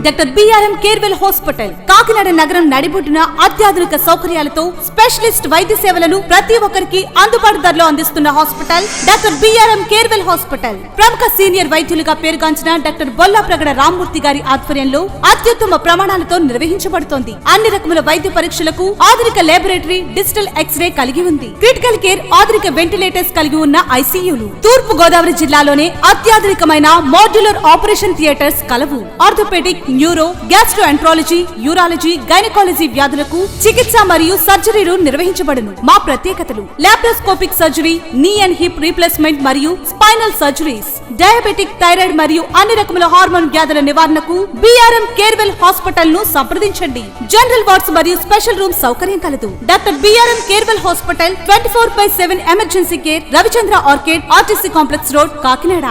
Doctor BRM Carewell hospital Kakinada నగరం నడిబొడ్డున అత్యాధునిక సౌకర్యాలతో స్పెషలిస్ట్ వైద్య సేవలను ప్రతి ఒక్కరికి అందుబాటు ధరలో అందిస్తున్న hospital doctor BRM Carewell hospital. ప్రముఖ సీనియర్ వైద్యులుగా పేరుగాంచిన డాక్టర్ బొల్లా ప్రగడ రామ్మూర్తి గారి ఆధ్వర్యంలో అత్యుత్తమ ప్రమాణాలతో నిర్వహించబడుతోంది. అన్ని రకముల వైద్య పరీక్షలకు ఆధునిక లాబొరేటరీ, డిజిటల్ ఎక్స్రే కలిగి ఉంది. క్రిటికల్ కేర్, ఆధునిక వెంటిలేటర్స్ కలిగి ఉన్న ఐసీయూలు. తూర్పు గోదావరి జిల్లాలోనే అత్యాధునికమైన మాడ్యులర్ ఆపరేషన్ థియేటర్స్ కలవు. Orthopaedic, neuro, gastroenterology, urology, gynaecology వ్యాధులకు చికిత్స మరియు సర్జరీలు నిర్వహించబడును. మా ప్రత్యేకతలు: laparoscopic surgery, knee and hip replacement మరియు స్పైనల్ సర్జరీస్, డయాబెటిక్, థైరాయిడ్ మరియు అన్ని రకముల హార్మోన్ వ్యాధుల నివారణకు బిఆర్ఎం కేర్వెల్ హాస్పిటల్ ను సంప్రదించండి. జనరల్ వార్డ్స్ మరియు స్పెషల్ రూమ్ సౌకర్యం కలదు. Doctor BRM Carewell hospital 24/7 emergency care, Ravichandra arcade, RTC complex road, Kakinada.